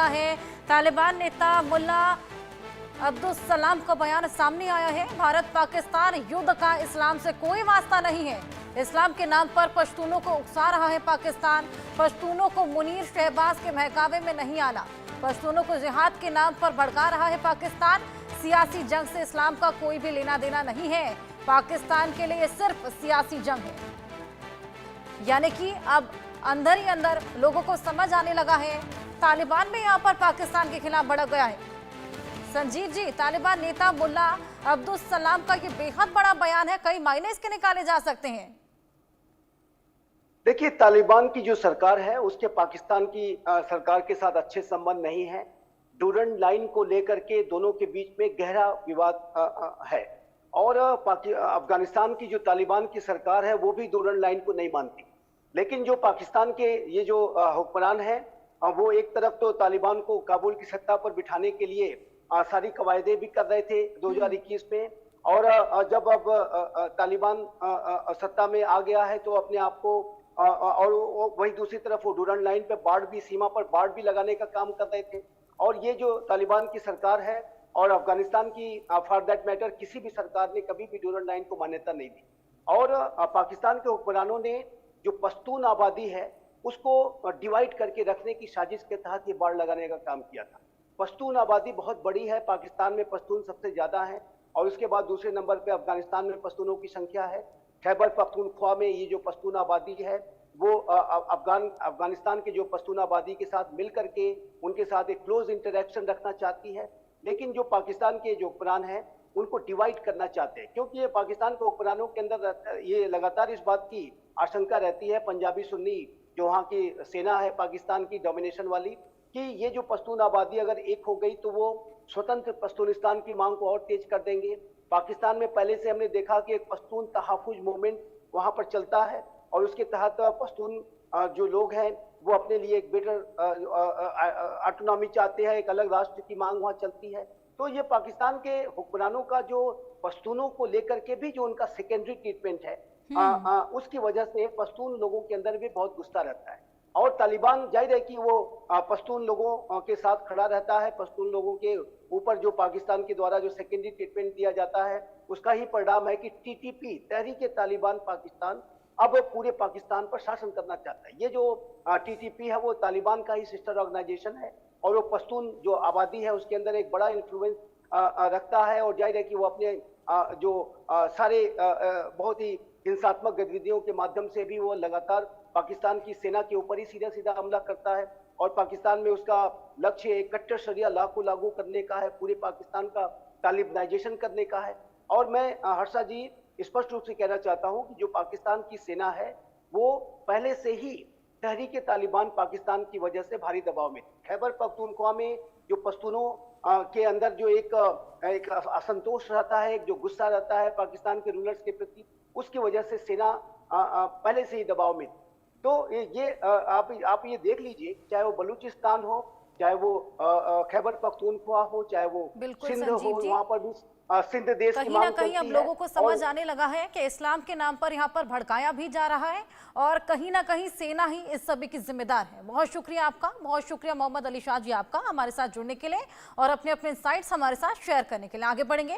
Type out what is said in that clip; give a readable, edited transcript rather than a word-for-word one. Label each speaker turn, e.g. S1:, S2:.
S1: रखा है। तालिबान नेता मुल्ला अब्दुल सलाम का बयान सामने आया है। भारत पाकिस्तान युद्ध का इस्लाम से कोई वास्ता नहीं है। इस्लाम के नाम पर पश्तूनों को उकसा रहा है पाकिस्तान। पश्तूनों को मुनीर शहबाज के बहकावे में नहीं आना। पश्तूनों को जिहाद के नाम पर भड़का रहा है पाकिस्तान। सियासी जंग से इस्लाम का कोई भी लेना देना नहीं है। पाकिस्तान के लिए सिर्फ सियासी जंग है। यानी कि अब अंदर ही अंदर लोगों को समझ आने लगा है। तालिबान भी यहाँ पर पाकिस्तान के खिलाफ भड़क गया है। संजीव जी, तालिबान नेता मुल्ला अब्दुल सलाम का ये बेहद बड़ा बयान है, कई मायने इसके निकाले जा सकते हैं।
S2: देखिए, तालिबान की जो सरकार है उसके पाकिस्तान की सरकार के साथ अच्छे संबंध नहीं है। डूरंड लाइन को लेकर के दोनों के बीच में गहरा विवाद है। और अफगानिस्तान की जो तालिबान की सरकार है वो भी डूरंड लाइन को नहीं मानती। लेकिन जो पाकिस्तान के ये जो हुक्मरान है वो एक तरफ तो तालिबान को काबुल की सत्ता पर बिठाने के लिए सारी कवायदे भी कर रहे थे 2021 में। और जब अब तालिबान सत्ता में आ गया है तो अपने आप को और वही दूसरी तरफ वो डूरंड लाइन पे बाड़ भी, सीमा पर बाड़ भी लगाने का काम कर रहे थे। और ये जो तालिबान की सरकार है और अफगानिस्तान की फॉर दैट मैटर किसी भी सरकार ने कभी भी डूरंड लाइन को मान्यता नहीं दी। और पाकिस्तान के हुक्मरानों ने जो पश्तून आबादी है उसको डिवाइड करके रखने की साजिश के तहत ये बाड़ लगाने का काम किया था। पश्तून आबादी बहुत बड़ी है, पाकिस्तान में पश्तून सबसे ज्यादा है और उसके बाद दूसरे नंबर पे अफगानिस्तान में पश्तूनों की संख्या है। खैबर पख्तूनख्वा में ये जो पश्तून आबादी है वो अफगानिस्तान के जो पश्तून आबादी के साथ मिल करके उनके साथ एक क्लोज इंटरेक्शन रखना चाहती है। लेकिन जो पाकिस्तान के जो हुक्मरान हैं उनको डिवाइड करना चाहते हैं, क्योंकि ये पाकिस्तान के हुक्मरानों के अंदर ये लगातार इस बात की आशंका रहती है, पंजाबी सुन्नी जो वहाँ की सेना है पाकिस्तान की डोमिनेशन वाली, कि ये जो पश्तून आबादी अगर एक हो गई तो वो स्वतंत्र पश्तूनिस्तान की मांग को और तेज कर देंगे। पाकिस्तान में पहले से हमने देखा कि एक पश्तून तहफ़्फ़ुज़ मूवमेंट वहाँ पर चलता है और उसके तहत पश्तून जो लोग हैं वो अपने लिए एक बेटर ऑटोनॉमी चाहते हैं, एक अलग राष्ट्र की मांग वहाँ चलती है। तो ये पाकिस्तान के हुक्मरानों का जो पश्तूनों को लेकर के भी जो उनका सेकेंडरी ट्रीटमेंट है उसकी वजह से पश्तून लोगों के अंदर भी बहुत गुस्सा रहता है। और तालिबान जाहिर है कि वो पश्तून लोगों के साथ खड़ा रहता है। पश्तून लोगों के ऊपर जो पाकिस्तान के द्वारा जो सेकेंडरी ट्रीटमेंट दिया जाता है उसका ही परिणाम है कि टीटीपी, तहरीक तालिबान पाकिस्तान, अब पूरे पाकिस्तान पर शासन करना चाहता है। ये जो टीटीपी है वो तालिबान का ही सिस्टर ऑर्गेनाइजेशन है और वो पश्तून जो आबादी है उसके अंदर एक बड़ा इन्फ्लुएंस रखता है। और जाहिर है कि वो अपने जो सारे बहुत ही हिंसात्मक गतिविधियों के माध्यम से भी वो लगातार पाकिस्तान की सेना के ऊपर ही सीधा सीधा हमला करता है। और पाकिस्तान में उसका लक्ष्य एक कट्टर शरिया लॉ को लागू करने का है, पूरे पाकिस्तान का तालिबानाइजेशन करने का है। और मैं हर्षा जी स्पष्ट रूप से कहना चाहता हूं कि जो पाकिस्तान की सेना है वो पहले से ही तहरीक तालिबान पाकिस्तान की वजह से भारी दबाव में। खैबर पख्तूनख्वा में जो पश्तूनों के अंदर जो एक असंतोष रहता है, एक जो गुस्सा रहता है पाकिस्तान के रूलर्स के प्रति, उसकी वजह से सेना पहले से ही दबाव में। तो ये आप ये देख लीजिए, चाहे वो बलूचिस्तान हो, चाहे वो खैबर पख्तूनख्वा हो, चाहे वो सिंध हो, वहां पर भी सिंध देश की मांग
S1: कहीं अब लोगों को समझ आने लगा है कि इस्लाम के नाम पर यहाँ पर भड़काया भी जा रहा है और कहीं ना कहीं सेना ही इस सभी की जिम्मेदार है। बहुत शुक्रिया आपका, बहुत शुक्रिया मोहम्मद अली शाह जी आपका हमारे साथ जुड़ने के लिए और अपने अपने इनसाइट्स हमारे साथ शेयर करने के लिए। आगे बढ़ेंगे।